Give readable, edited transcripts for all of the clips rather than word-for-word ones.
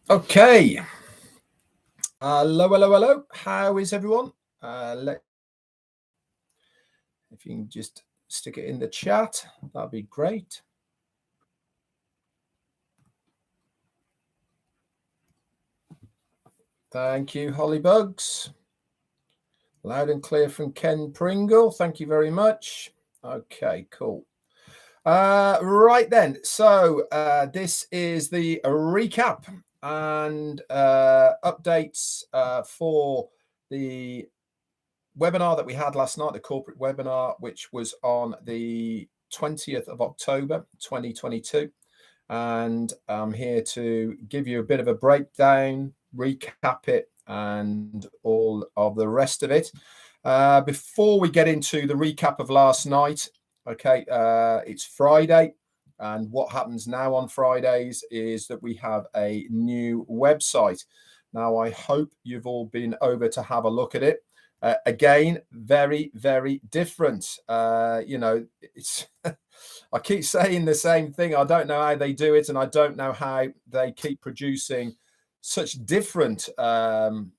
Okay. Hello. How is everyone? If you can just stick it in the chat, that'd be great. Thank you, Hollybugs. Loud and clear from Ken Pringle. Thank you very much. Okay, cool. Right then. So this is the recap and updates for the webinar that we had last night, the corporate webinar, which was on the 20th of October 2022. And I'm here to give you a bit of a breakdown, recap it, and all of the rest of it. Before we get into the recap of last night, okay, it's Friday. And what happens now on Fridays is that we have a new website. Now, I hope you've all been over to have a look at it. Again, very, very different. It's I keep saying the same thing. I don't know how they do it, and I don't know how they keep producing such different web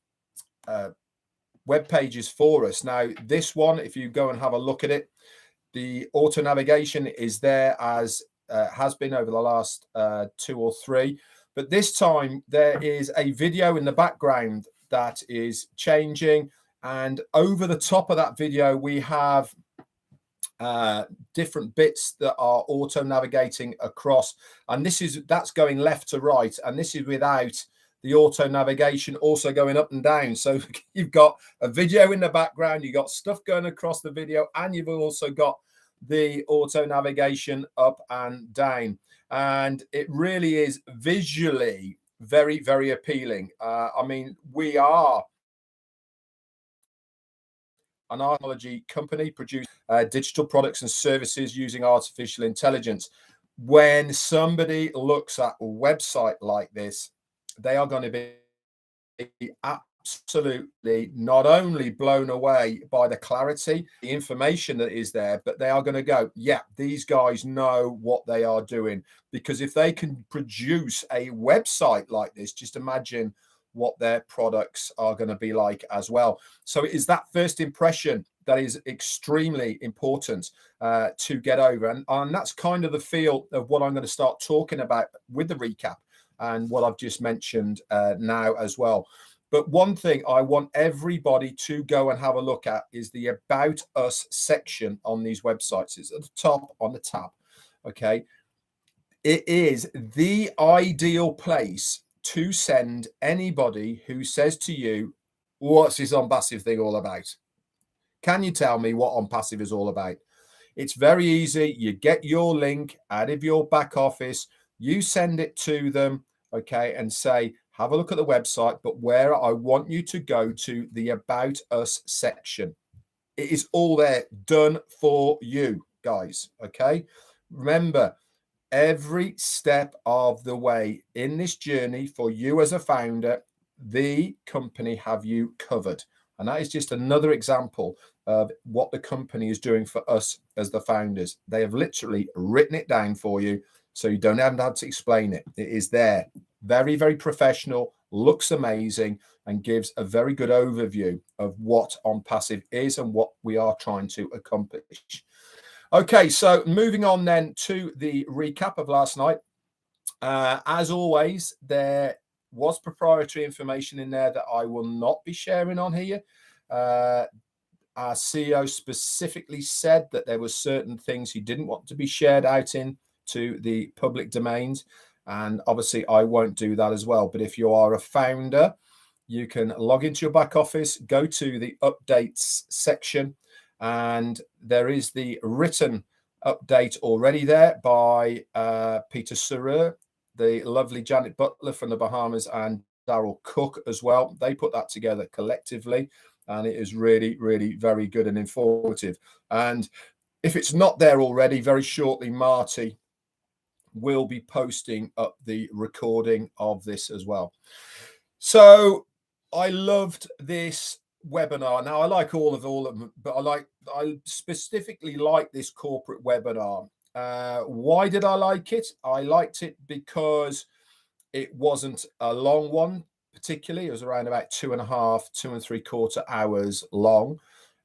pages for us. Now, this one, if you go and have a look at it, the auto navigation is there as has been over the last 2 or 3. But this time there is a video in the background that is changing. And over the top of that video, we have different bits that are auto navigating across. And that's going left to right. And this is without the auto navigation also going up and down. So you've got a video in the background, you've got stuff going across the video, and you've also got the auto navigation up and down. And it really is visually very, very appealing. I mean, we are an technology company, produce digital products and services using artificial intelligence. When somebody looks at a website like this, they are going to be absolutely not only blown away by the clarity, the information that is there, but they are going to go, yeah, these guys know what they are doing. Because if they can produce a website like this, just imagine what their products are going to be like as well. So it is that first impression that is extremely important to get over. And that's kind of the feel of what I'm going to start talking about with the recap and what I've just mentioned now as well. But one thing I want everybody to go and have a look at is the About Us section on these websites. It's at the top on the tab. Okay. It is the ideal place to send anybody who says to you, what's this ONPASSIVE thing all about? Can you tell me what ONPASSIVE is all about? It's very easy. You get your link out of your back office, you send it to them, okay, and say, have a look at the website, but where I want you to go to the About Us section. It is all there, done for you, guys, okay? Remember, every step of the way in this journey for you as a founder, the company have you covered. And that is just another example of what the company is doing for us as the founders. They have literally written it down for you, so you don't have to explain it. It is there. Very, very professional, looks amazing, and gives a very good overview of what ONPASSIVE is and what we are trying to accomplish. Okay, so moving on then to the recap of last night. As always, there was proprietary information in there that I will not be sharing on here. Our CEO specifically said that there were certain things he didn't want to be shared out into the public domains. And obviously, I won't do that as well. But if you are a founder, you can log into your back office, go to the updates section, and there is the written update already there by Peter Sergiu, the lovely Janet Butler from the Bahamas, and Daryl Cook as well. They put that together collectively, and it is really, really very good and informative. And if it's not there already, very shortly, Marty will be posting up the recording of this as well. So I loved this webinar. Now I like all of them, but I specifically like this corporate webinar. Why did I like it? I liked it because It wasn't a long one, particularly. It was around about 2.5, 2.75 hours long.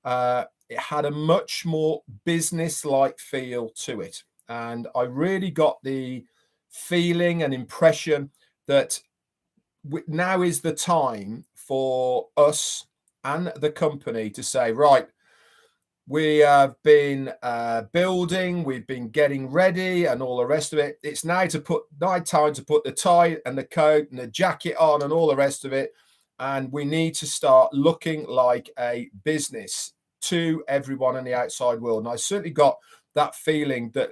It had a much more business-like feel to it. And I really got the feeling and impression that now is the time for us and the company to say, right, we have been building, we've been getting ready and all the rest of it. It's now time to put the tie and the coat and the jacket on and all the rest of it. And we need to start looking like a business to everyone in the outside world. And I certainly got that feeling that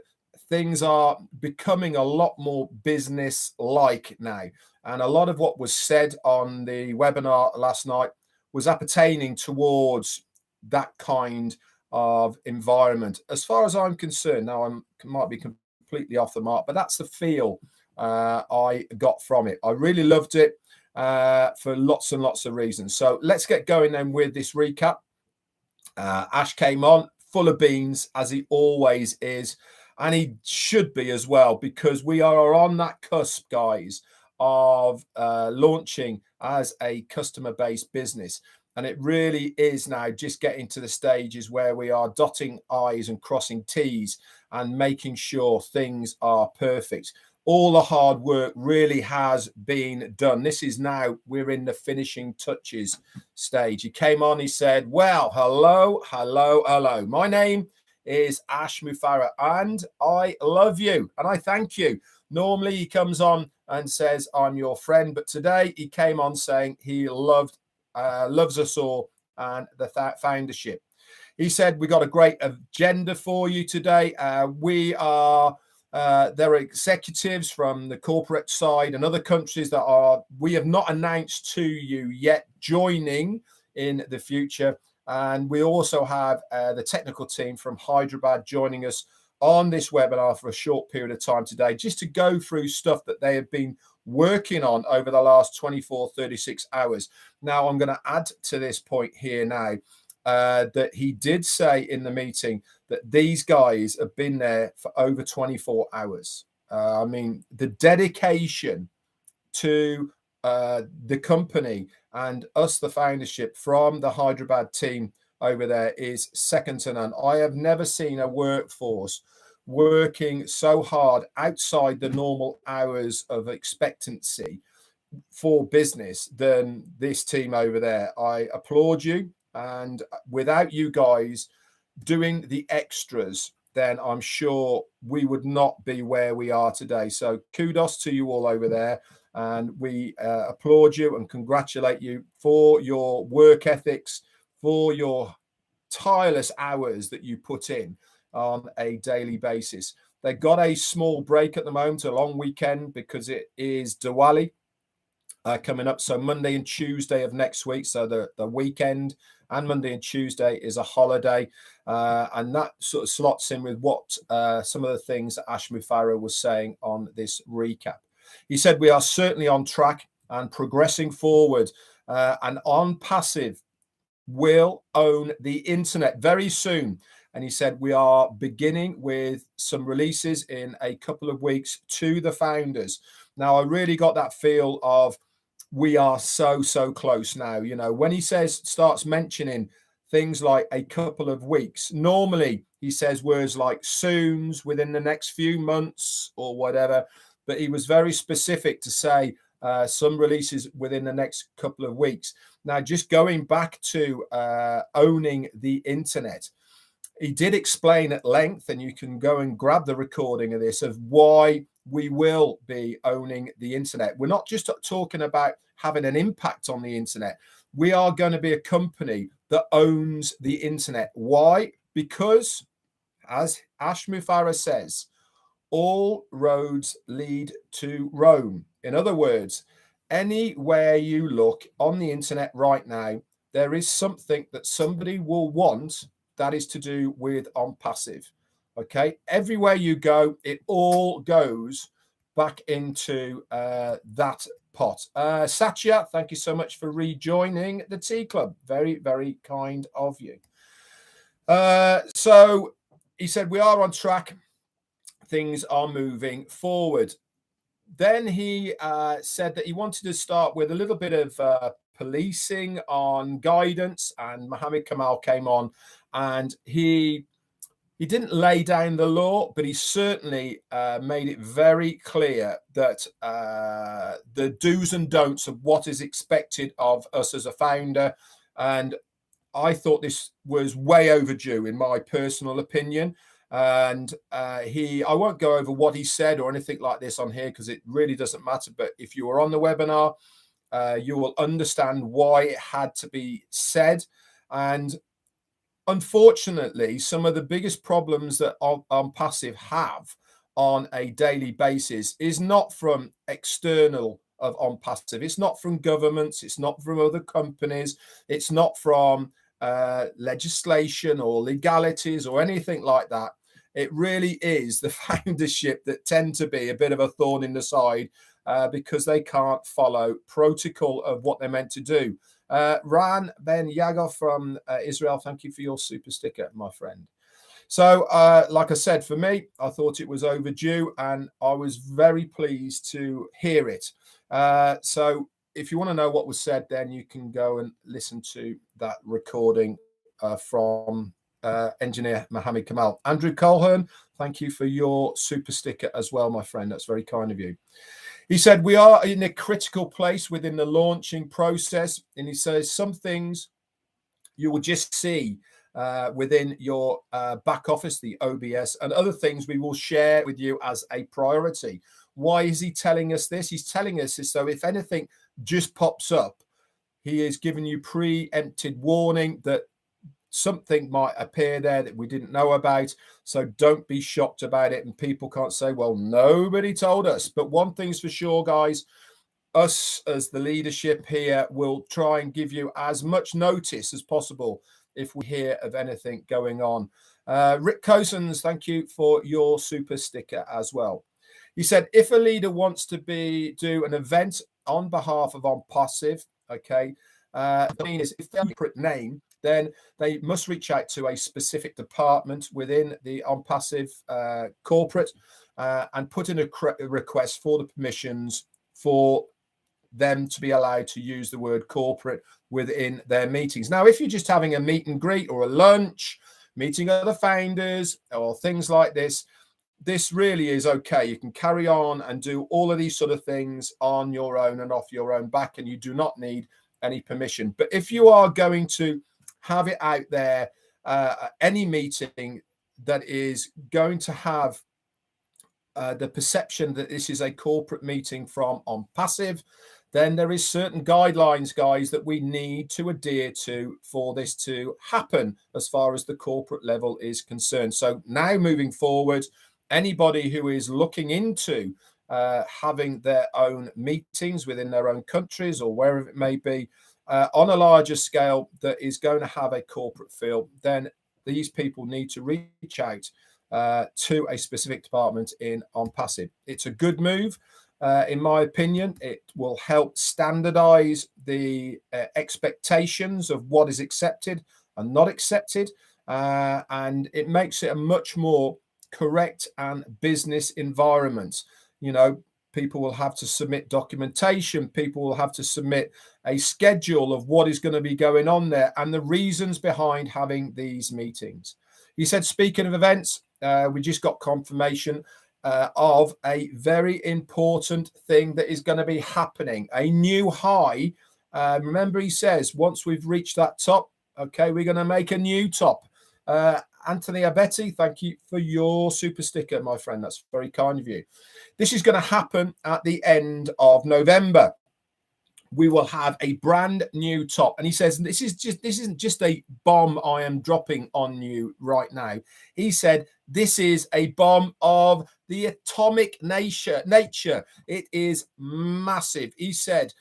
things are becoming a lot more business-like now. And a lot of what was said on the webinar last night was appertaining towards that kind of environment. As far as I'm concerned, now I might be completely off the mark, but that's the feel I got from it. I really loved it for lots and lots of reasons. So let's get going then with this recap. Ash came on full of beans, as he always is, and he should be as well, because we are on that cusp, guys, of launching as a customer-based business. And it really is now just getting to the stages where we are dotting I's and crossing T's and making sure things are perfect. All the hard work really has been done. This is now, we're in the finishing touches stage. He came on, he said, well, hello. My name is Ash Mufareh, and I love you, and I thank you. Normally he comes on and says, I'm your friend, but today he came on saying he loves us all and the foundership. He said, we got a great agenda for you today. There are executives from the corporate side and other countries that we have not announced to you yet joining in the future. And we also have the technical team from Hyderabad joining us on this webinar for a short period of time today, just to go through stuff that they have been working on over the last 24, 36 hours. Now, I'm going to add to this point here now that he did say in the meeting that these guys have been there for over 24 hours. I mean, the dedication to the company and us, the foundership, from the Hyderabad team over there is second to none. I have never seen a workforce working so hard outside the normal hours of expectancy for business than this team over there. I applaud you, and without you guys doing the extras, then I'm sure we would not be where we are today. So kudos to you all over there, and we applaud you and congratulate you for your work ethics, for your tireless hours that you put in on a daily basis. They got a small break at the moment, a long weekend, because it is Diwali coming up. So Monday and Tuesday of next week. So the weekend and Monday and Tuesday is a holiday. And that sort of slots in with what some of the things that Ash Mufareh was saying on this recap. He said, we are certainly on track and progressing forward. And ONPASSIVE will own the internet very soon. And he said, we are beginning with some releases in a couple of weeks to the founders. Now, I really got that feel of we are so close now. You know, when he starts mentioning things like a couple of weeks, normally he says words like soons, within the next few months or whatever. But he was very specific to say some releases within the next couple of weeks. Now, just going back to owning the internet, he did explain at length, and you can go and grab the recording of this, of why we will be owning the internet. We're not just talking about having an impact on the internet. We are going to be a company that owns the internet. Why? Because, as Ash Mufareh says, all roads lead to Rome. In other words, anywhere you look on the internet right now, there is something that somebody will want that is to do with ONPASSIVE. Okay, everywhere you go, it all goes back into that pot. Satya, thank you so much for rejoining the Tea Club. Very, very kind of you. So he said, we are on track. Things are moving forward. then he said that he wanted to start with a little bit of policing on guidance, and Mohammed Kamal came on, and he didn't lay down the law, but he certainly made it very clear that the do's and don'ts of what is expected of us as a founder. And I thought this was way overdue, in my personal opinion. And I won't go over what he said or anything like this on here, because it really doesn't matter. But if you were on the webinar, you will understand why it had to be said. And unfortunately, some of the biggest problems that ONPASSIVE have on a daily basis is not from external of ONPASSIVE. It's not from governments. It's not from other companies. It's not from legislation or legalities or anything like that. It really is the foundership that tend to be a bit of a thorn in the side because they can't follow protocol of what they're meant to do. Ran Ben Yagov from Israel, thank you for your super sticker, my friend. So, like I said, for me, I thought it was overdue, and I was very pleased to hear it. So, if you want to know what was said, then you can go and listen to that recording from engineer Mohammed Kamal. Andrew Colhern, thank you for your super sticker as well, my friend. That's very kind of you. He said, we are in a critical place within the launching process. And he says some things you will just see within your back office, the OBS, and other things we will share with you as a priority. Why is he telling us this? He's telling us this so if anything just pops up, he is giving you preempted warning that something might appear there that we didn't know about. So don't be shocked about it. And people can't say, well, nobody told us. But one thing's for sure, guys, us as the leadership here will try and give you as much notice as possible if we hear of anything going on. Rick Cosens, thank you for your super sticker as well. He said, if a leader wants to do an event on behalf of ONPASSIVE, okay, the mean is if they have a corporate name, then they must reach out to a specific department within the ONPASSIVE corporate and put in a request for the permissions for them to be allowed to use the word corporate within their meetings. Now, if you're just having a meet and greet or a lunch, meeting other founders or things like this, this really is okay. You can carry on and do all of these sort of things on your own and off your own back, and you do not need any permission. But if you are going to have it out there, any meeting that is going to have the perception that this is a corporate meeting from ONPASSIVE, then there is certain guidelines, guys, that we need to adhere to for this to happen as far as the corporate level is concerned. So now moving forward, anybody who is looking into having their own meetings within their own countries or wherever it may be, on a larger scale that is going to have a corporate feel, then these people need to reach out to a specific department in ONPASSIVE. It's a good move, in my opinion. It will help standardize the expectations of what is accepted and not accepted, and it makes it a much more correct and business environment. You know, people will have to submit documentation. People will have to submit a schedule of what is going to be going on there and the reasons behind having these meetings. He said, speaking of events, we just got confirmation of a very important thing that is going to be happening, a new high. Remember, he says, once we've reached that top, okay, we're going to make a new top. Anthony Abetti, thank you for your super sticker, my friend. That's very kind of you. This is going to happen at the end of November. We will have a brand new top. And he says, this isn't just a bomb I am dropping on you right now. He said, this is a bomb of the atomic nature. It is massive. He said,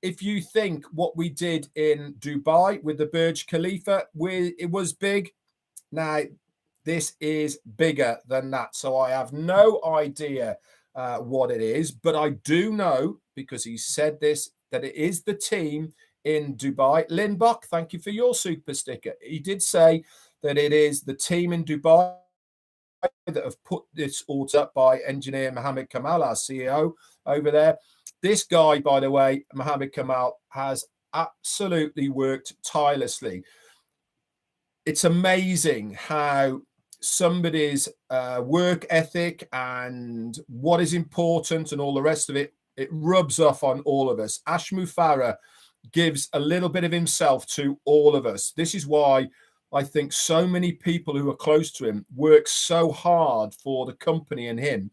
if you think what we did in Dubai with the Burj Khalifa, it was big. Now, this is bigger than that. So I have no idea what it is, but I do know, because he said this, that it is the team in Dubai. Lynn Buck, thank you for your super sticker. He did say that it is the team in Dubai that have put this all up by engineer Mohammed Kamal, our CEO over there. This guy, by the way, Mohammed Kamal, has absolutely worked tirelessly. It's amazing how somebody's work ethic and what is important and all the rest of it, it rubs off on all of us. Ash Mufareh gives a little bit of himself to all of us. This is why I think so many people who are close to him work so hard for the company and him,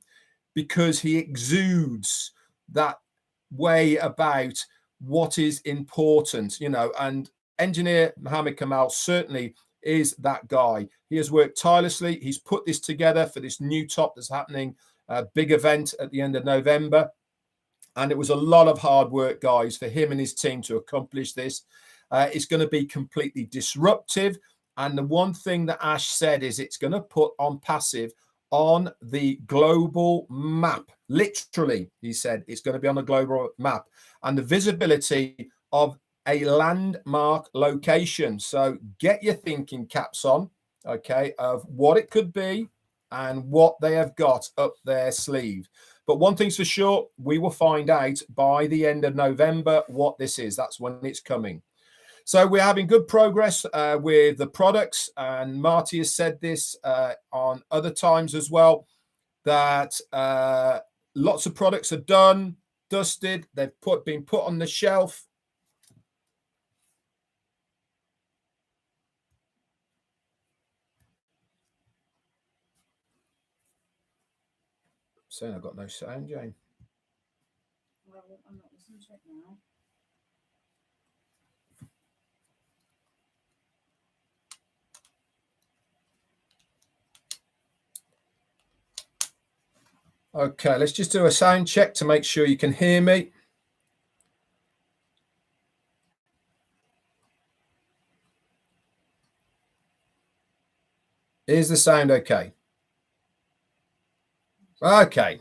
because he exudes that way about what is important, you know. And engineer Mohammed Kamal certainly is that guy. He has worked tirelessly. He's put this together for this new top that's happening, a big event at the end of November. And it was a lot of hard work, guys, for him and his team to accomplish this. It's going to be completely disruptive. And the one thing that Ash said is it's going to put ONPASSIVE on the global map. Literally, he said it's going to be on the global map. And the visibility of a landmark location. So get your thinking caps on, okay, of what it could be and what they have got up their sleeve. But one thing's for sure, we will find out by the end of November what this is. That's when it's coming. So we're having good progress with the products, and Marty has said this on other times as well, that lots of products are done, dusted, they've been put on the shelf. Saying I've got no sound, Jane. Well, I'm not listening to it now. Okay, let's just do a sound check to make sure you can hear me. Is the sound okay? Okay.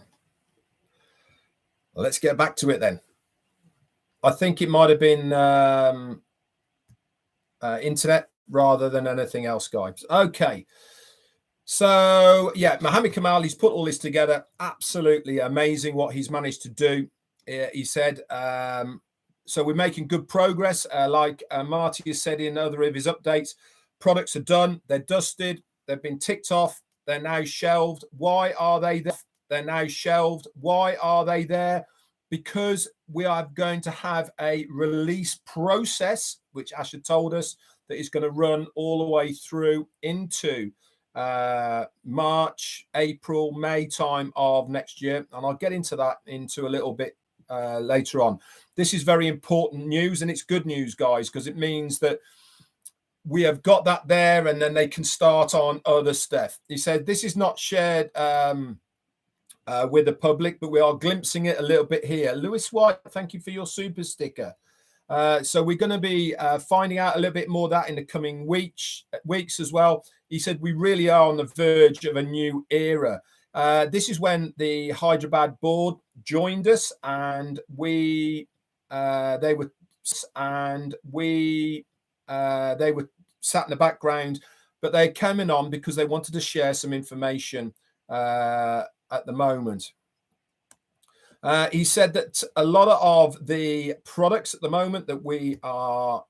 Well, let's get back to it then. I think it might have been internet rather than anything else, guys. Okay. So, yeah, Mohammed Kamal, he's put all this together. Absolutely amazing what he's managed to do. He said, so we're making good progress. Like Marty has said in other of his updates, products are done. They're dusted. They've been ticked off. They're now shelved. Why are they there? They're now shelved. Why are they there? Because we are going to have a release process, which Ash had told us, that is going to run all the way through into March, April, May time of next year. And I'll get into that into a little bit later on. This is very important news, and it's good news, guys, because it means that we have got that there, and then they can start on other stuff. He said this is not shared with the public, but we are glimpsing it a little bit here. Lewis White, thank you for your super sticker. So we're going to be finding out a little bit more of that in the coming weeks as well. He said we really are on the verge of a new era. This is when the Hyderabad board joined us, and they were sat in the background, but they're coming on because they wanted to share some information at the moment. He said that a lot of the products at the moment that we are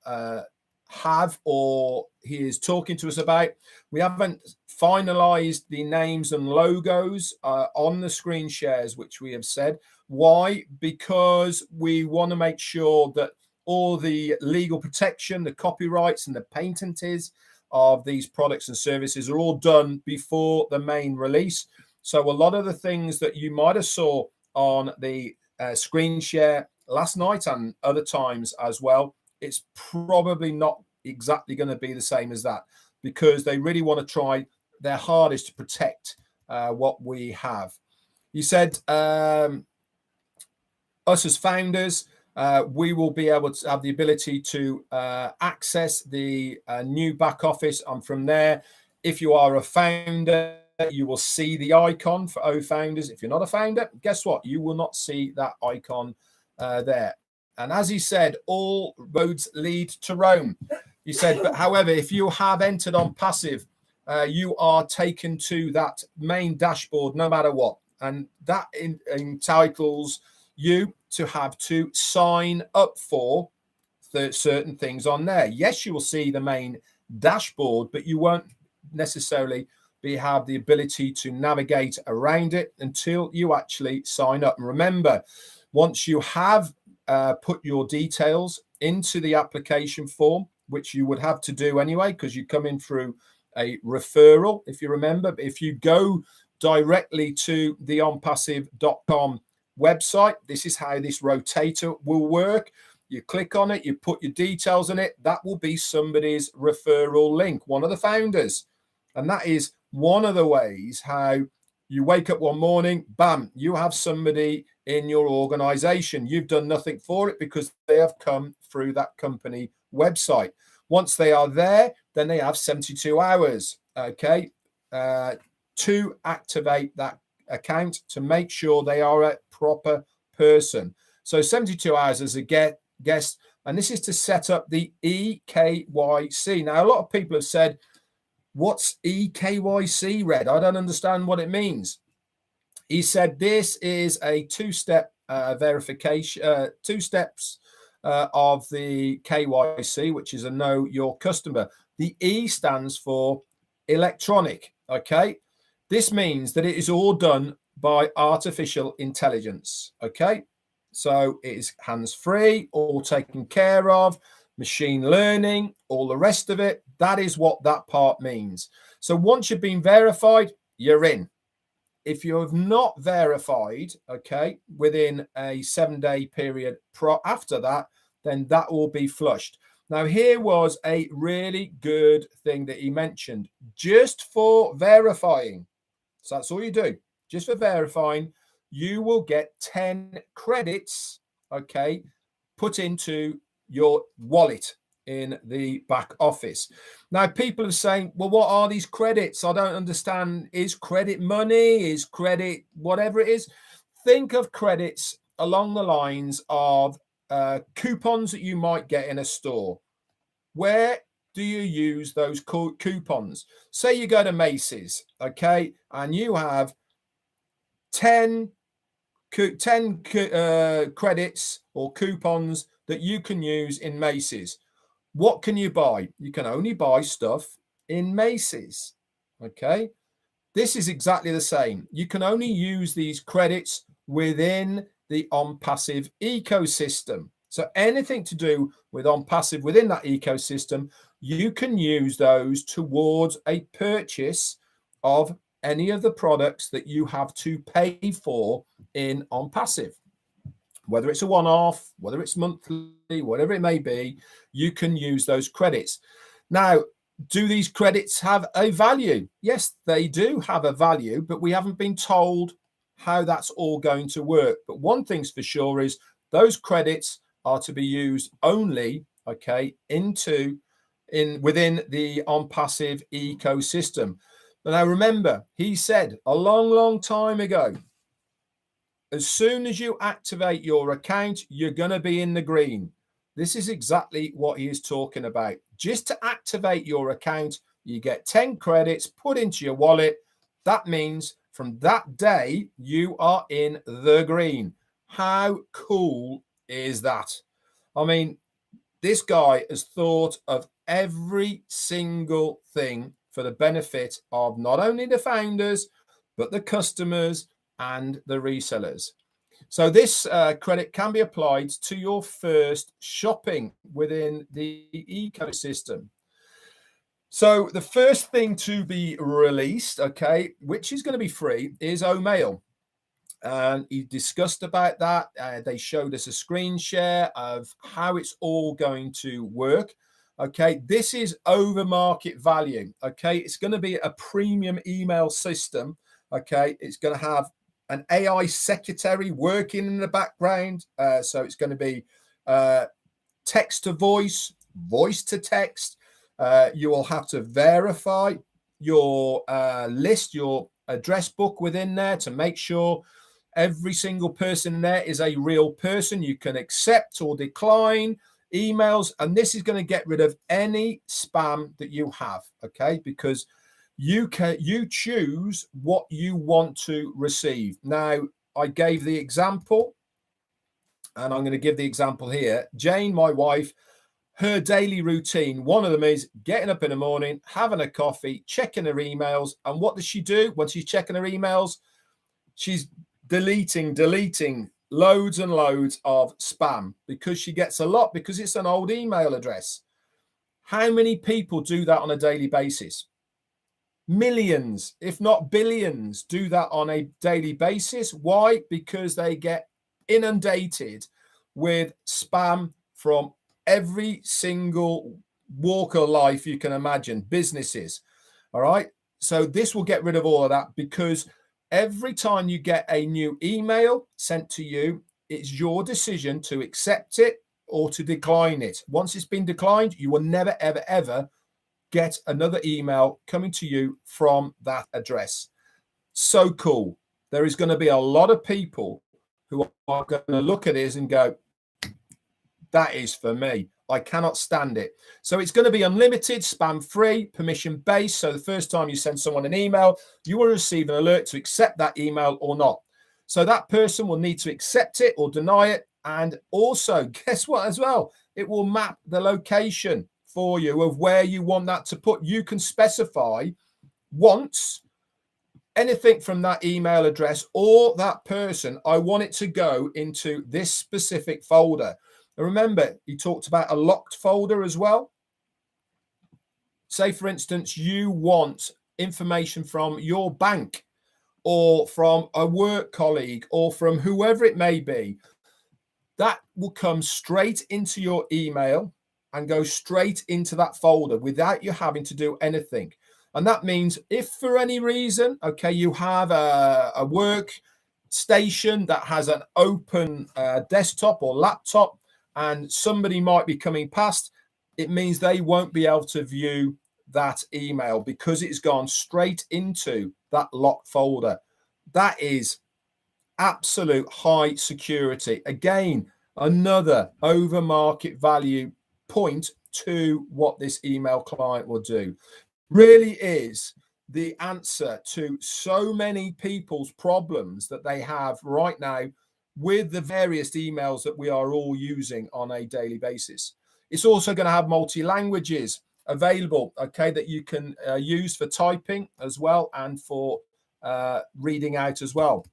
have, or he is talking to us about, we haven't finalized the names and logos on the screen shares, which we have said. Why? Because we want to make sure that all the legal protection, the copyrights and the patencies of these products and services are all done before the main release. So a lot of the things that you might have saw on the screen share last night and other times as well, it's probably not exactly going to be the same as that, because they really want to try their hardest to protect what we have. You said us as founders, we will be able to have the ability to access the new back office, and from there, if you are a founder, you will see the icon for O Founders. If you're not a founder, guess what? You will not see that icon there. And as he said, all roads lead to Rome. He said, but however, if you have entered ONPASSIVE you are taken to that main dashboard no matter what. And that entitles you to have to sign up for certain things on there. Yes, you will see the main dashboard, but you won't necessarily have the ability to navigate around it until you actually sign up. And remember, once you have put your details into the application form, which you would have to do anyway, because you come in through a referral, if you remember. But if you go directly to the ONPASSIVE.com website, this is how this rotator will work. You click on it, you put your details in it. That will be somebody's referral link, one of the founders. And that is one of the ways how you wake up one morning, bam, you have somebody in your organization. You've done nothing for it because they have come through that company website. Once they are there, then they have 72 hours, okay, to activate that account to make sure they are a proper person. So 72 hours as a guest, and this is to set up the EKYC. Now, a lot of people have said, what's EKYC, Red? I don't understand what it means. He said this is a two-step verification, 2 steps of the KYC, which is a know your customer. The E stands for electronic, okay? This means that it is all done by artificial intelligence, okay? So it is hands-free, all taken care of, machine learning, all the rest of it. That is what that part means. So once you've been verified, you're in. If you have not verified, okay, within a 7-day period after that, then that will be flushed. Now, here was a really good thing that he mentioned, just for verifying. So that's all you do, just for verifying. You will get 10 credits, okay, put into your wallet in the back office. Now, people are saying, well, what are these credits? I don't understand. Is credit money? Is credit whatever it is? Think of credits along the lines of coupons that you might get in a store. Where do you use those coupons? Say you go to Macy's, okay, and you have 10 credits or coupons that you can use in Macy's. What can you buy? You can only buy stuff in Macy's, okay? This is exactly the same. You can only use these credits within the ONPASSIVE ecosystem. So anything to do with ONPASSIVE within that ecosystem, you can use those towards a purchase of any of the products that you have to pay for in ONPASSIVE. Whether it's a one-off, whether it's monthly, whatever it may be, you can use those credits. Now, do these credits have a value? Yes, they do have a value, but we haven't been told how that's all going to work. But one thing's for sure is those credits are to be used only, okay, within the ONPASSIVE ecosystem. But now remember, he said a long, long time ago, as soon as you activate your account, you're going to be in the green. This is exactly what he is talking about. Just to activate your account, you get 10 credits put into your wallet. That means from that day, you are in the green. How cool is that? I mean, this guy has thought of every single thing for the benefit of not only the founders, but the customers and the resellers. So this credit can be applied to your first shopping within the ecosystem. So the first thing to be released, okay, which is going to be free, is OMail. And he discussed about that. They showed us a screen share of how it's all going to work. Okay, this is over market value. Okay, it's going to be a premium email system. Okay, it's going to have an AI secretary working in the background. So it's going to be text to voice, voice to text. You will have to verify your list, your address book within there to make sure every single person in there is a real person. You can accept or decline emails, and this is going to get rid of any spam that you have, okay? Because You choose what you want to receive. Now, I gave the example, and I'm going to give the example here. Jane, my wife, her daily routine, one of them is getting up in the morning, having a coffee, checking her emails. And what does she do when she's checking her emails? She's deleting loads and loads of spam, because she gets a lot, because it's an old email address. How many people do that on a daily basis? Millions, if not billions, do that on a daily basis. Why? Because they get inundated with spam from every single walk of life you can imagine, businesses. All right. So this will get rid of all of that, because every time you get a new email sent to you, it's your decision to accept it or to decline it. Once it's been declined, you will never, ever, ever get another email coming to you from that address. So cool. There is going to be a lot of people who are going to look at this and go, that is for me. I cannot stand it. So it's going to be unlimited, spam free, permission based. So the first time you send someone an email, you will receive an alert to accept that email or not. So that person will need to accept it or deny it. And also, guess what as well? It will map the location for you of where you want that to put. You can specify once anything from that email address or that person, I want it to go into this specific folder. And remember, he talked about a locked folder as well. Say, for instance, you want information from your bank or from a work colleague or from whoever it may be. That will come straight into your email and go straight into that folder without you having to do anything. And that means if for any reason, okay, you have a work station that has an open desktop or laptop and somebody might be coming past, it means they won't be able to view that email because it's gone straight into that locked folder. That is absolute high security. Again, another over market value point to what this email client will do. Really is the answer to so many people's problems that they have right now with the various emails that we are all using on a daily basis. It's also going to have multi-languages available, okay, that you can use for typing as well and for reading out as well.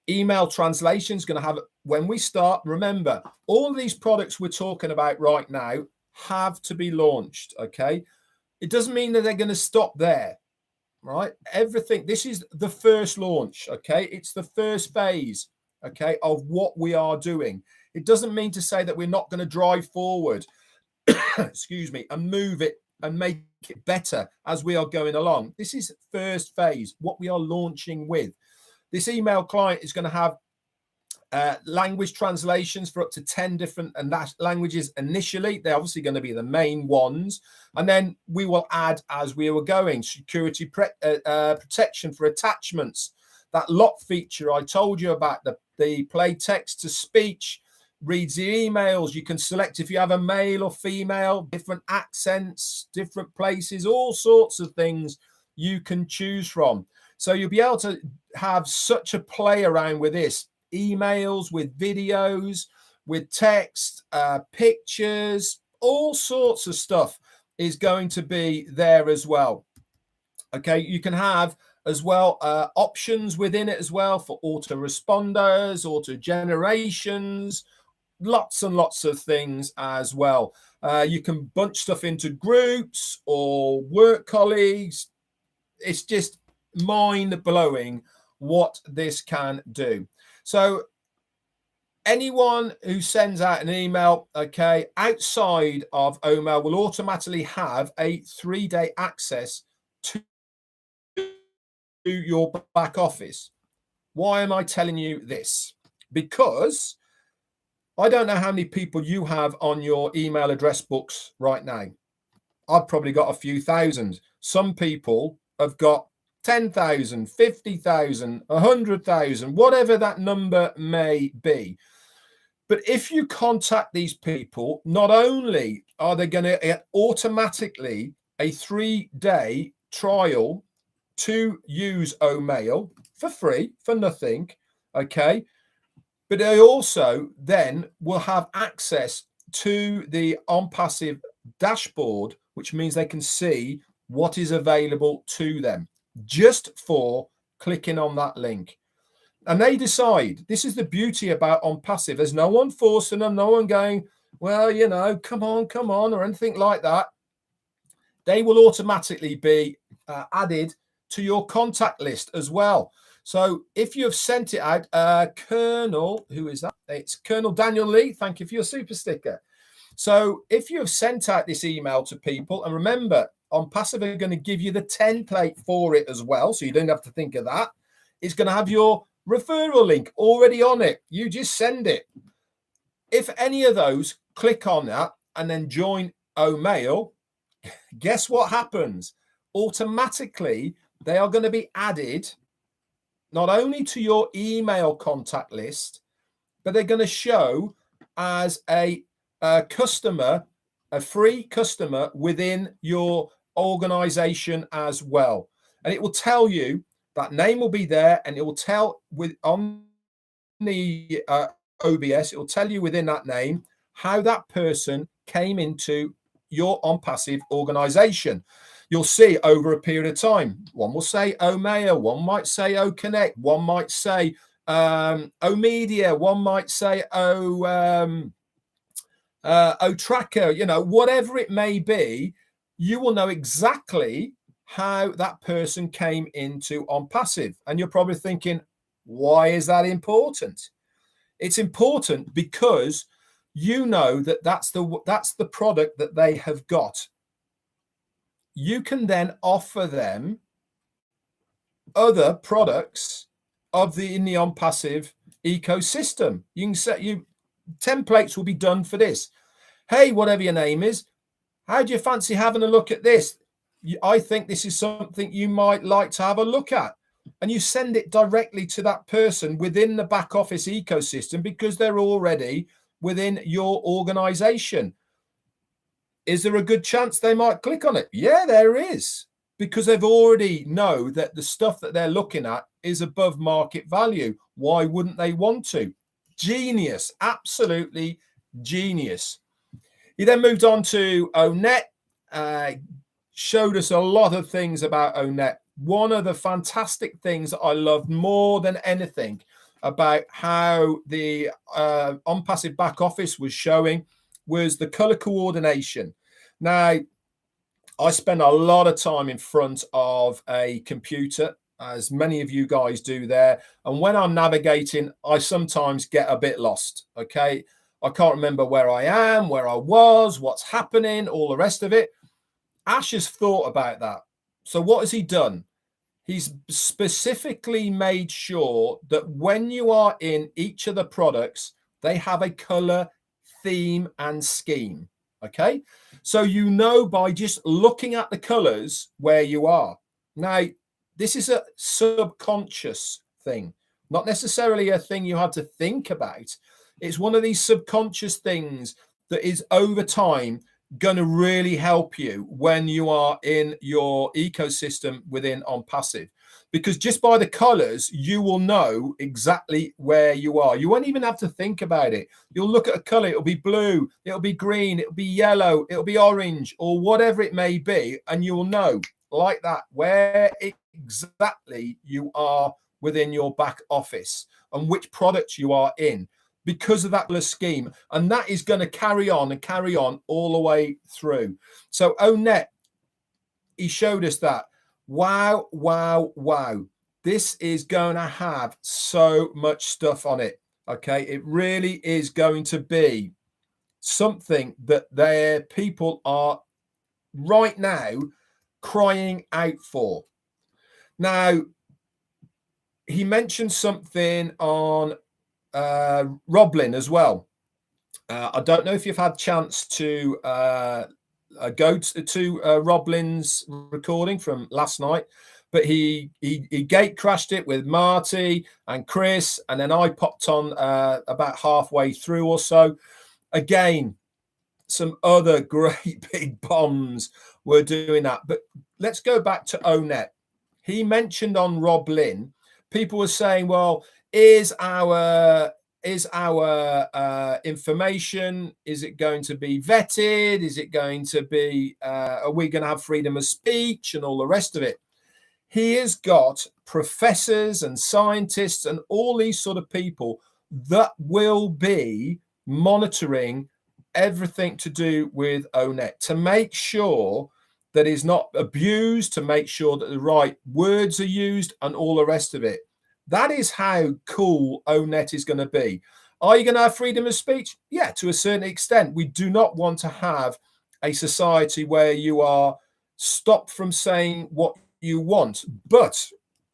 Email translation is going to have, when we start, remember, all of these products we're talking about right now have to be launched, okay? It doesn't mean that they're going to stop there, right? Everything, this is the first launch, okay? It's the first phase, okay, of what we are doing. It doesn't mean to say that we're not going to drive forward, excuse me, and move it and make it better as we are going along. This is first phase, what we are launching with. This email client is going to have language translations for up to 10 different languages initially. They're obviously going to be the main ones. And then we will add, as we were going, security protection for attachments. That lock feature I told you about, the play text to speech, reads the emails. You can select if you have a male or female, different accents, different places, all sorts of things you can choose from. So you'll be able to have such a play around with this. Emails, with videos, with text, pictures, all sorts of stuff is going to be there as well. Okay, you can have as well options within it as well for autoresponders, auto generations, lots and lots of things as well. You can bunch stuff into groups or work colleagues. It's just mind-blowing what this can do. So anyone who sends out an email, okay, outside of OMail will automatically have a 3-day access to your back office. Why am I telling you this? Because I don't know how many people you have on your email address books right now. I've probably got a few thousand. Some people have got 10,000, 50,000, 100,000, whatever that number may be. But if you contact these people, not only are they going to get automatically a 3-day trial to use OMail for free, for nothing, okay? But they also then will have access to the ONPASSIVE dashboard, which means they can see what is available to them just for clicking on that link. And they decide. This is the beauty about ONPASSIVE. There's no one forcing them, no one going, well, you know, come on, or anything like that. They will automatically be added to your contact list as well. So if you have sent it out, Colonel, who is that? It's Colonel Daniel Lee. Thank you for your super sticker. So if you have sent out this email to people, and remember, ONPASSIVE are going to give you the template for it as well, so you don't have to think of that. It's going to have your referral link already on it. You just send it. If any of those click on that and then join OMail, guess what happens? Automatically, they are going to be added not only to your email contact list, but they're going to show as a customer, a free customer within your organization as well. And it will tell you, that name will be there, and it will tell on the OBS, it will tell you within that name how that person came into your ONPASSIVE organization. You'll see over a period of time. One will say OMail, one might say OConnect, one might say OMedia, one might say OTracker, you know, whatever it may be, you will know exactly how that person came into ONPASSIVE. And you're probably thinking, why is that important? It's important because you know that that's the product that they have got. You can then offer them other products in the ONPASSIVE ecosystem. You can set templates will be done for this. Hey, whatever your name is, how do you fancy having a look at this? I think this is something you might like to have a look at. And you send it directly to that person within the back office ecosystem because they're already within your organization. Is there a good chance they might click on it? Yeah, there is, because they've already know that the stuff that they're looking at is above market value. Why wouldn't they want to? Genius, absolutely genius. He then moved on to ONet, showed us a lot of things about ONet. One of the fantastic things that I loved more than anything about how the ONPASSIVE back office was showing was the color coordination. Now, I spend a lot of time in front of a computer, as many of you guys do there. And when I'm navigating, I sometimes get a bit lost, okay? I can't remember where I am, where I was, what's happening, all the rest of it. Ash has thought about that. So what has he done? He's specifically made sure that when you are in each of the products, they have a color theme and scheme, okay? So you know by just looking at the colors where you are. Now, this is a subconscious thing, not necessarily a thing you had to think about. It's one of these subconscious things that is over time going to really help you when you are in your ecosystem within ONPASSIVE, because just by the colors you will know exactly where you are. You won't even have to think about it. You'll look at a color, it'll be blue, it'll be green, it'll be yellow, it'll be orange, or whatever it may be, and you'll know like that where exactly you are within your back office and which products you are in, because of that color scheme. And that is going to carry on and carry on all the way through. So ONet, he showed us that. Wow, wow, wow. This is going to have so much stuff on it. Okay, it really is going to be something that their people are right now crying out for. Now, he mentioned something on Roblin as well. I don't know if you've had a chance to go to Roblin's recording from last night, but he gate crashed it with Marty and Chris, and then I popped on about halfway through or so. Again, some other great big bombs were doing that. But let's go back to ONet. He mentioned on Rob Lynn, people were saying, well, is our information, is it going to be vetted? Is it going to be, are we going to have freedom of speech and all the rest of it? He has got professors and scientists and all these sort of people that will be monitoring everything to do with ONet to make sure that is not abused, to make sure that the right words are used and all the rest of it. That is how cool ONet is going to be. Are you going to have freedom of speech? Yeah, to a certain extent. We do not want to have a society where you are stopped from saying what you want. But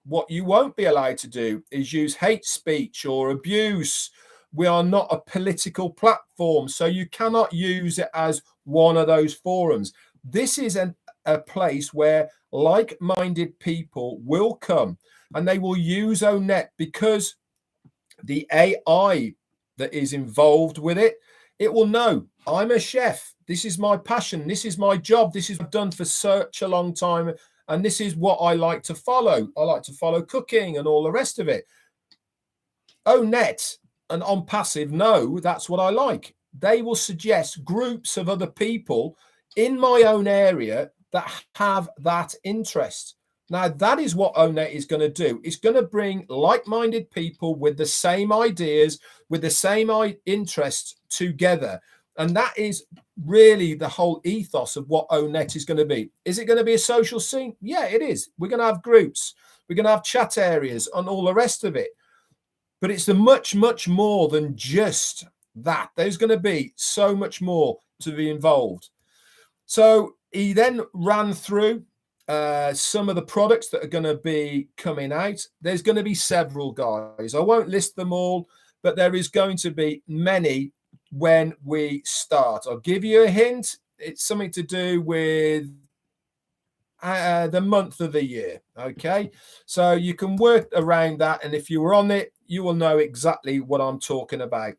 what you won't be allowed to do is use hate speech or abuse. We are not a political platform, so you cannot use it as one of those forums. This is a place where like-minded people will come and they will use ONet because the AI that is involved with it, it will know, I'm a chef. This is my passion. This is my job. This is what I've done for such a long time. And this is what I like to follow. I like to follow cooking and all the rest of it. ONet and ONPASSIVE know that's what I like. They will suggest groups of other people in my own area that have that interest. Now, that is what ONet is going to do. It's going to bring like-minded people with the same ideas, with the same interests together. And that is really the whole ethos of what ONet is going to be. Is it going to be a social scene? Yeah, it is. We're going to have groups. We're going to have chat areas and all the rest of it. But it's a much, much more than just that. There's going to be so much more to be involved. So he then ran through some of the products that are going to be coming out. There's going to be several, guys. I won't list them all, but there is going to be many when we start. I'll give you a hint. It's something to do with the month of the year. Okay, so you can work around that, and if you were on it, you will know exactly what I'm talking about.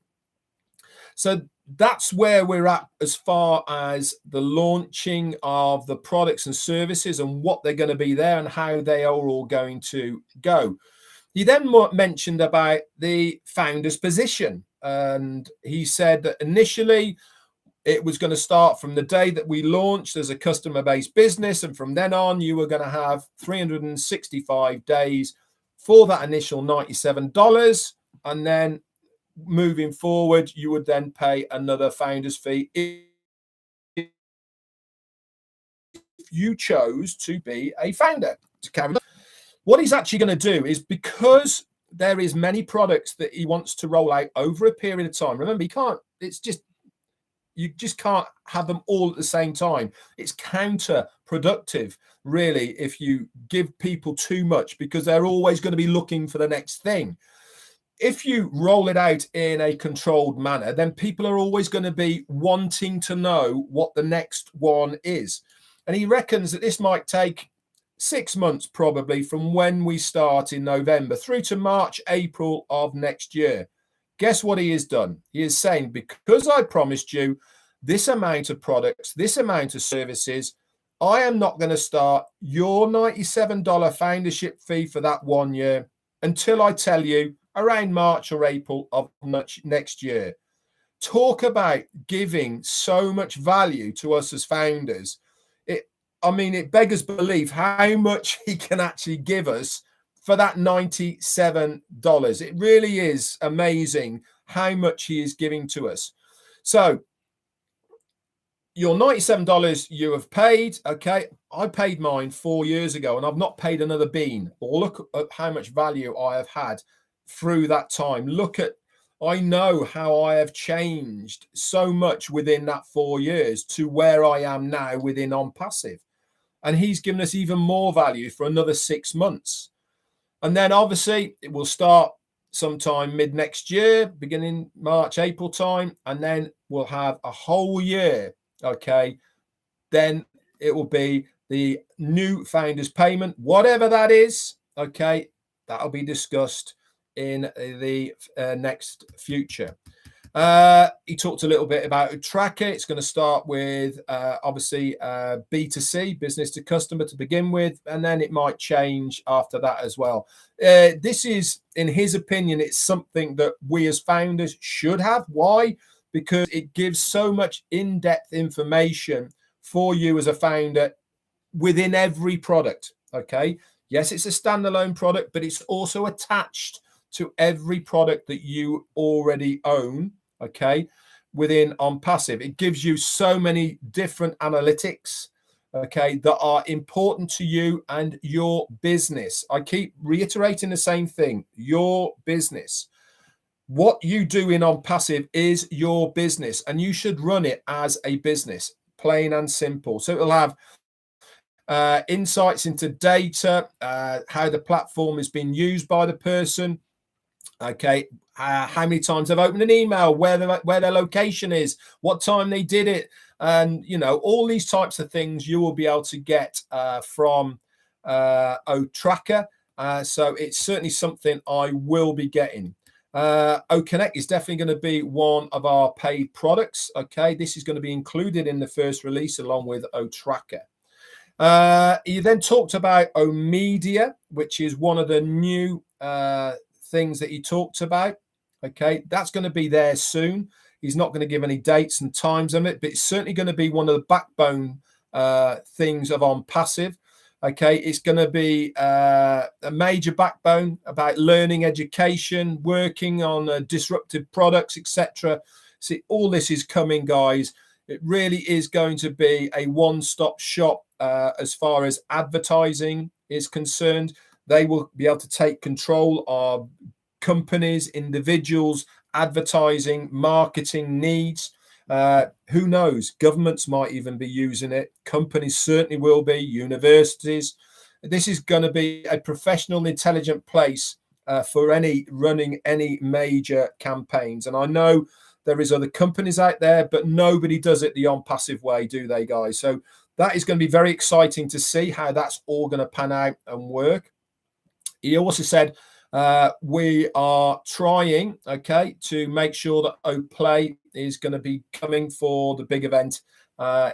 So that's where we're at as far as the launching of the products and services and what they're going to be there and how they are all going to go. He then mentioned about the founder's position, and he said that initially it was going to start from the day that we launched as a customer-based business, and from then on you were going to have 365 days for that initial $97, and then moving forward you would then pay another founder's fee if you chose to be a founder to carry on. What he's actually going to do is, because there is many products that he wants to roll out over a period of time, remember, you just can't have them all at the same time. It's counterproductive, really, if you give people too much, because they're always going to be looking for the next thing. If you roll it out in a controlled manner, then people are always going to be wanting to know what the next one is. And he reckons that this might take 6 months probably from when we start in November through to March, April of next year. Guess what he has done? He is saying, because I promised you this amount of products, this amount of services, I am not going to start your $97 foundership fee for that 1 year until I tell you around March or April of next year. Talk about giving so much value to us as founders. It beggars belief how much he can actually give us for that $97. It really is amazing how much he is giving to us. So your $97 you have paid, okay, I paid mine 4 years ago and I've not paid another bean. Or look at how much value I have had through that time. I know how I have changed so much within that 4 years to where I am now within ONPASSIVE. And he's given us even more value for another 6 months. And then obviously it will start sometime mid next year, beginning March, April time. And then we'll have a whole year. Okay. Then it will be the new founders payment, whatever that is. Okay. That'll be discussed in the next future. He talked a little bit about OTracker. It's going to start with obviously B2C, business to customer to begin with, and then it might change after that as well. This is, in his opinion, it's something that we as founders should have. Why? Because it gives so much in-depth information for you as a founder within every product. Okay. Yes, it's a standalone product, but it's also attached to every product that you already own. Okay, within ONPASSIVE, it gives you so many different analytics, okay, that are important to you and your business. I keep reiterating the same thing: your business. What you do in ONPASSIVE is your business, and you should run it as a business, plain and simple. So it'll have insights into data, how the platform is being used by the person. Okay, how many times they've opened an email, where their location is, what time they did it, and all these types of things you will be able to get from OTracker. So it's certainly something I will be getting. OConnect is definitely going to be one of our paid products. Okay, this is going to be included in the first release along with OTracker. He then talked about OMedia, which is one of the new things that he talked about. Okay, that's going to be there soon. He's not going to give any dates and times on it, but it's certainly going to be one of the backbone things of ONPASSIVE. Okay, it's going to be a major backbone about learning, education, working on disruptive products, etc. See, all this is coming, guys. It really is going to be a one-stop shop as far as advertising is concerned. They will be able to take control of companies, individuals, advertising, marketing needs. Who knows? Governments might even be using it. Companies certainly will be, universities. This is going to be a professional, intelligent place for running any major campaigns. And I know there is other companies out there, but nobody does it the ONPASSIVE way, do they, guys? So that is going to be very exciting to see how that's all going to pan out and work. He also said we are trying, okay, to make sure that OPlay is going to be coming for the big event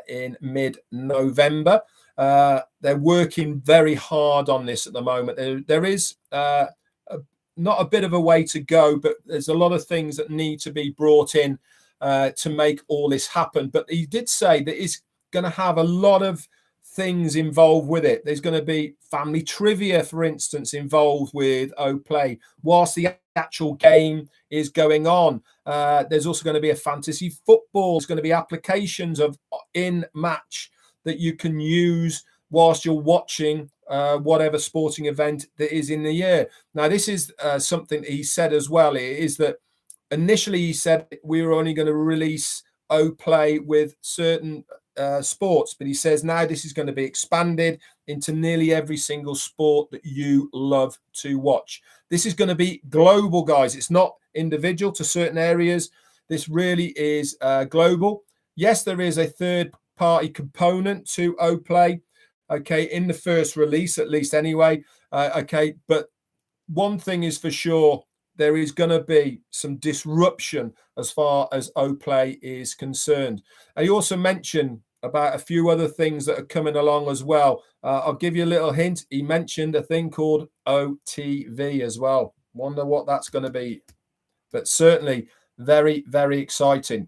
in mid-November. They're working very hard on this at the moment. There is not a bit of a way to go, but there's a lot of things that need to be brought in to make all this happen. But he did say that it's going to have a lot of things involved with it. There's going to be family trivia, for instance, involved with OPlay whilst the actual game is going on. There's also going to be a fantasy football. There's going to be applications of in-match that you can use whilst you're watching whatever sporting event that is in the year. Now, this is something he said as well, is that initially he said we were only going to release OPlay with certain sports, but he says now this is going to be expanded into nearly every single sport that you love to watch. This is going to be global, guys. It's not individual to certain areas. This really is global. Yes, there is a third-party component to OPlay, okay, in the first release, at least anyway, okay, but one thing is for sure, there is going to be some disruption as far as OPlay is concerned. And he also mentioned about a few other things that are coming along as well. I'll give you a little hint. He mentioned a thing called OTV as well. Wonder what that's going to be, but certainly very, very exciting.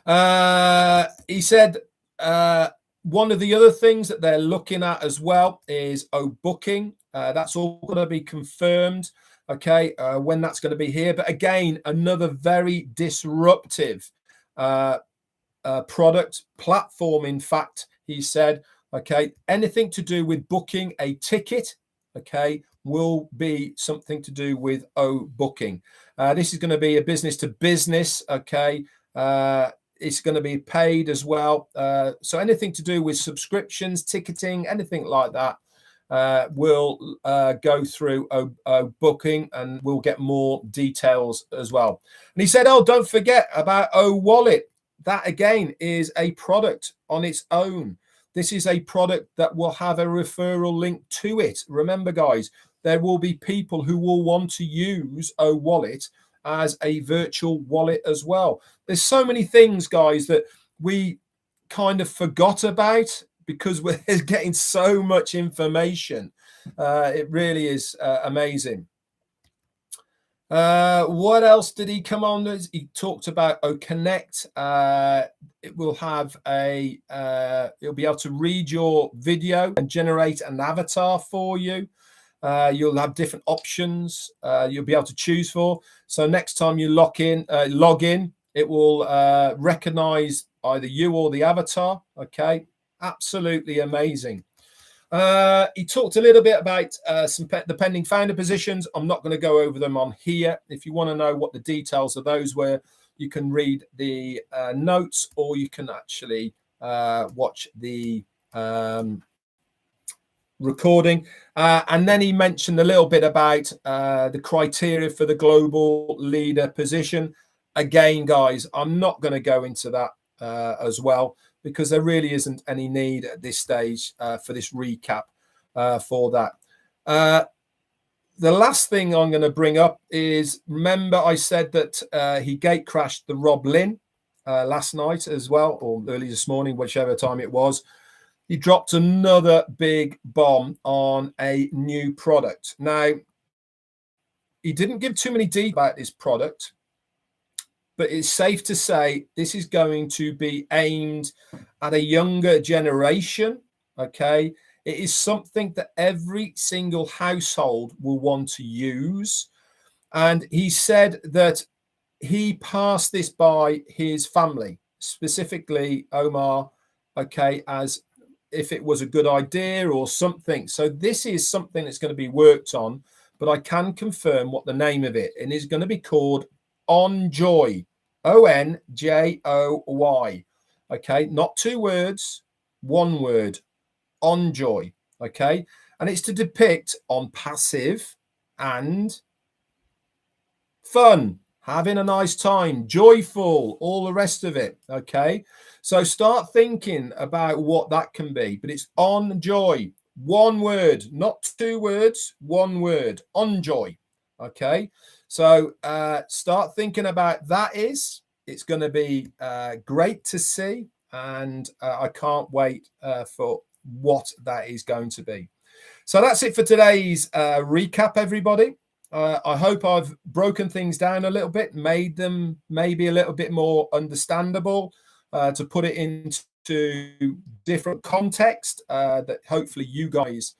He said one of the other things that they're looking at as well is booking. That's all going to be confirmed, okay, when that's going to be here. But again, another very disruptive product platform. In fact, he said, okay, anything to do with booking a ticket, okay, will be something to do with booking. This is going to be a business to business, okay. It's going to be paid as well. So anything to do with subscriptions, ticketing, anything like that will go through booking, and we'll get more details as well. And he said, oh, don't forget about OWallet. That again is a product on its own. This is a product that will have a referral link to it. Remember, guys, there will be people who will want to use OWallet as a virtual wallet as well. There's so many things, guys, that we kind of forgot about because we're getting so much information. It really is amazing. What else did he come on with? He talked about OConnect. It will have a you'll be able to read your video and generate an avatar for you. You'll have different options you'll be able to choose for. So next time you log in, it will recognize either you or the avatar. Okay, absolutely amazing. He talked a little bit about the pending founder positions. I'm not going to go over them on here. If you want to know what the details of those were, you can read the notes, or you can actually watch the recording. And then he mentioned a little bit about the criteria for the global leader position. Again, guys, I'm not going to go into that as well, because there really isn't any need at this stage for this recap for that. The last thing I'm going to bring up is, remember I said that he gate crashed the Rob Lynn last night as well, or early this morning, whichever time it was. He dropped another big bomb on a new product. Now, he didn't give too many details about this product, but it's safe to say this is going to be aimed at a younger generation, okay? It is something that every single household will want to use. And he said that he passed this by his family, specifically Omar, okay, as if it was a good idea or something. So this is something that's going to be worked on, but I can confirm what the name of it, and it's going to be called OnJoy. ONJOY. Okay, not two words, one word. OnJoy. Okay, and it's to depict on passive and fun, having a nice time, joyful, all the rest of it. Okay, so start thinking about what that can be, but it's OnJoy. One word, not two words, one word. OnJoy. Okay, so start thinking about that. It's going to be great to see, and I can't wait for what that is going to be. So that's it for today's recap, everybody. I hope I've broken things down a little bit, made them maybe a little bit more understandable, to put it into different context that hopefully you guys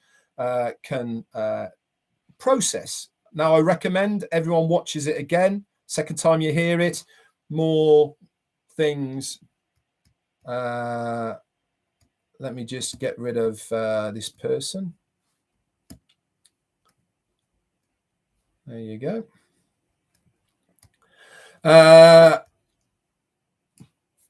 can process. Now, I recommend everyone watches it again. Second time you hear it, more things. Let me just get rid of this person. There you go.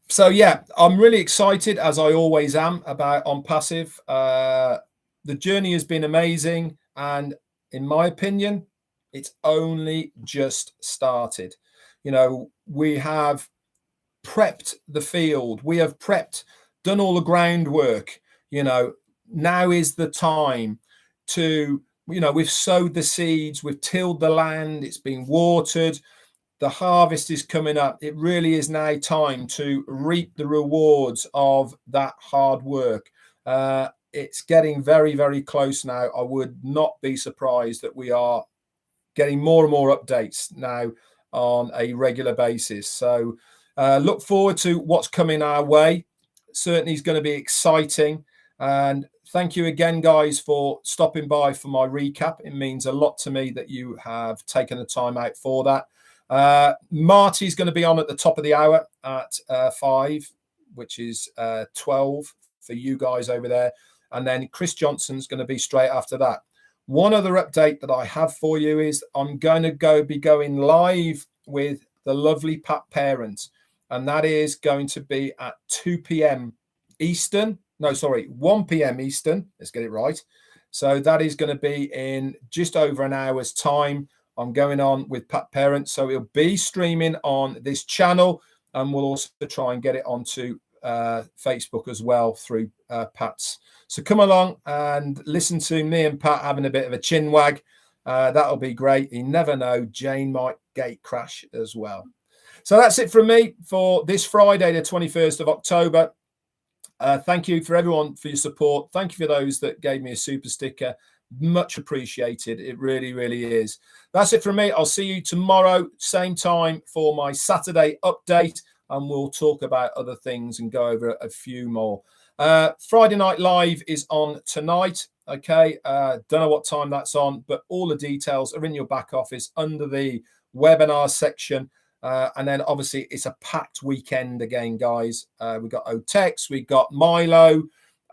So yeah, I'm really excited, as I always am, about ONPASSIVE. The journey has been amazing, and in my opinion, it's only just started. You know, we have prepped the field. We have done all the groundwork. You know, now is the time to, we've sowed the seeds, we've tilled the land, it's been watered, the harvest is coming up. It really is now time to reap the rewards of that hard work. It's getting very, very close now. I would not be surprised that we are getting more and more updates now on a regular basis. So look forward to what's coming our way. Certainly is going to be exciting. And thank you again, guys, for stopping by for my recap. It means a lot to me that you have taken the time out for that. Marty's going to be on at the top of the hour at 5, which is 12 for you guys over there. And then Chris Johnson's going to be straight after that. One other update that I have for you is I'm going to be going live with the lovely Pat Parent, and that is going to be at 2 p.m. Eastern. No, sorry, 1 p.m. Eastern. Let's get it right. So that is going to be in just over an hour's time. I'm going on with Pat Parent, so it'll be streaming on this channel, and we'll also try and get it onto Facebook as well through Pat's. So come along and listen to me and Pat having a bit of a chin wag That'll be great. You never know, Jane might gate crash as well. So that's it from me for this Friday, the 21st of October. Thank you for everyone for your support. Thank you for those that gave me a super sticker. Much appreciated. It really, really is. That's it from me. I'll see you tomorrow, same time, for my Saturday update, and we'll talk about other things and go over a few more. Friday Night Live is on tonight. Okay, don't know what time that's on, but all the details are in your back office under the webinar section. And then obviously it's a packed weekend again, guys. We've got OTex, we've got Milo.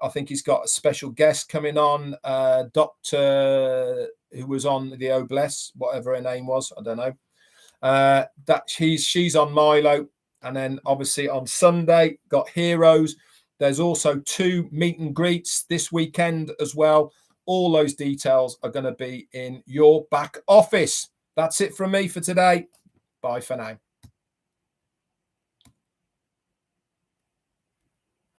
I think he's got a special guest coming on, Doctor, who was on the OBless, whatever her name was, I don't know. She's on Milo, and then obviously on Sunday got Heroes. There's also 2 meet and greets this weekend as well. All those details are going to be in your back office. That's it from me for today. Bye for now.